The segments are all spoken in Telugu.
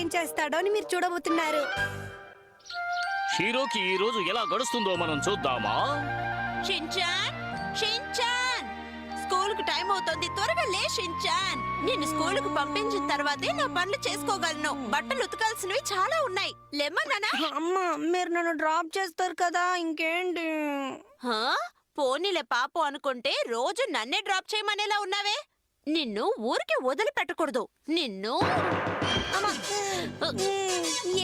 ఏం చేస్తాడో అని మీరు చూడబోతున్నారు. హీరోకి ఈ రోజు ఎలా గడుస్తుందో మనం చూద్దామా? షిన్చాన్, షిన్చాన్, స్కూల్ కు టైం అవుతోంది, త్వరగా లే షిన్చాన్. నిన్ను స్కూల్ కు పంపించిన తర్వాతే నా పనులు చేసుకోగలను. బట్టలు ఉతకాల్సినవి చాలా ఉన్నాయి. లెమ్మన్నానా? అమ్మా, మీరు నన్ను డ్రాప్ చేస్తారు కదా, ఇంకేంటి? హా? పోనీలే పాపం అనుకుంటే రోజు నన్నే డ్రాప్ చేయమనేలా ఉన్నావే. నిన్ను ఊరికి వదిలిపెట్టకూడదు. నిన్ను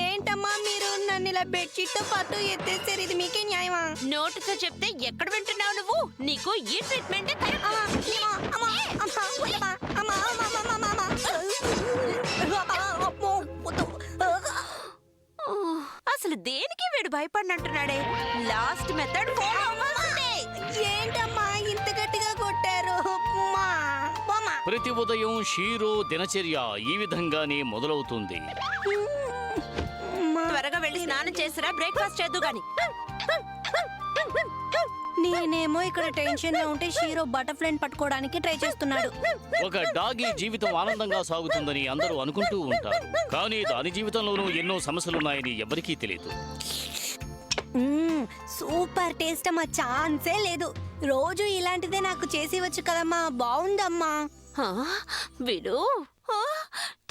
ఏంటమ్మా మీరు నన్ను ఇలా బెడ్షీట్ తో పాటు ఎత్తేసారు, ఇది మీకే న్యాయమా? నోటితో చెప్తే ఎక్కడ వింటున్నావు నువ్వు? నీకు ఈ ట్రీట్మెంటే కరెక్ట్. అసలు దేనికి వీడు భయపడినట్టున్నాడే. లాస్ట్ మెథడ్ ఫాలో అవ్వాల్సిందే. ఏంటమ్మా ఇంత గట్టిగా కొట్టారు? ప్రతి ఉదయం షీరో దినచర్య ఈ విధంగానే మొదలవుతుంది. త్వరగా వెళ్ళి స్నానం చేసిరా, బ్రేక్ఫాస్ట్ చేద్దు గాని. నేనేమో ఇక్కడ టెన్షన్ లో ఉంటే షీరో బటర్ఫ్లైని పట్టుకోవడానికి ట్రై చేస్తున్నాడు. ఒక డాగి జీవితం ఆనందంగా సాగుతుందని అందరూ అనుకుంటూ ఉంటారు, కానీ దాని జీవితంలోనూ ఎన్నో సమస్యలున్నాయని ఎవరికీ తెలియదు. సూపర్ టేస్ట్ అమ్మా, ఛాన్సే లేదు. రోజు ఇలాంటిదే నాకు చేసి వచ్చు కదమ్మా, బాగుందమ్మా. వీడు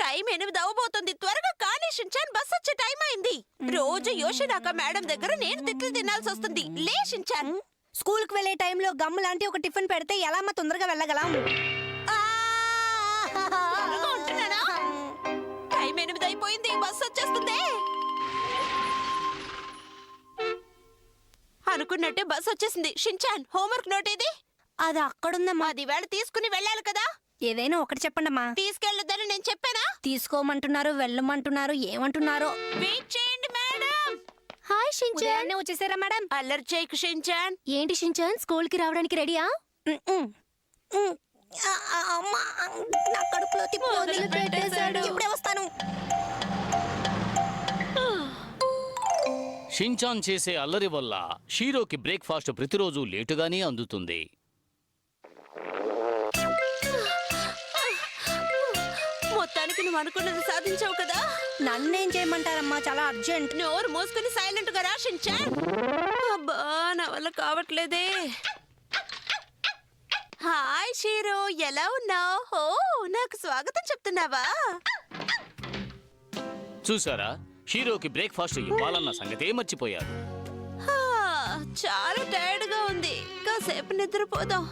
టైం 8 అవబోతుంది, త్వరగా కానీ షిన్చాన్, బస్ వచ్చే టైం అయింది. రోజు యోషినాకా మేడం దగ్గర నేను తిట్లు తినాల్సి వస్తుంది. లే షిన్చాన్. స్కూల్ కు వెళ్లే టైంలో గమ్ లాంటి ఒక టిఫిన్ పెడితే ఎలా అమ్మా తొందరగా వెళ్ళగలం? టైం 8 అయిపోయింది, బస్ వచ్చేస్తుంది. అనుకున్నట్టే బస్ వచ్చేసింది. షిన్చాన్, హోంవర్క్ నోట్ ఏది? అది అక్కడుందమ్మా. అది వేళ తీసుకుని వెళ్ళాలి కదా. ఏదైనా ఒకటి చెప్పండమ్మా. తీసుకెళ్ళొద్దని నేను చెప్పానా? తీసుకోమంటున్నారు, వెళ్ళమంటున్నారు, ఏమంటున్నారో. వెయిట్ చేయండి మేడం. హాయ్ షిన్చాన్, వచ్చేసారా మేడం? అల్లరి చేయకు షిన్చాన్. ఏంటి షిన్చాన్, స్కూల్ కి రావడానికి రెడీయా? అమ్మా, నా కడుపులో తిప్పులు పెట్టేశాడు. ఇప్పుడే వస్తాను. షిన్చాన్ చేసే అల్లరి వల్ల షీరోకి బ్రేక్ఫాస్ట్ ప్రతిరోజు లేటుగానే అందుతుంది. మొత్తానికి నువ్వు అనుకున్నది సాధించావు కదా. నన్నేం చేయమంటారమ్మా, చాలా అర్జెంట్. నోరు మూసుకుని సైలెంట్ గా రా షిన్చాన్. అబ్బా, నా వల్ల కావట్లేదే. హాయ్ షీరో, ఎలా ఉన్నావు? ఓ, నాకు స్వాగతం చెప్తున్నావా? చూసారా, షీరోకి బ్రేక్ఫాస్ట్ ఇవ్వాలన్న సంగతే మర్చిపోయారు. చాలా టైర్డ్ గా ఉంది, కాసేపు నిద్రపోదాం.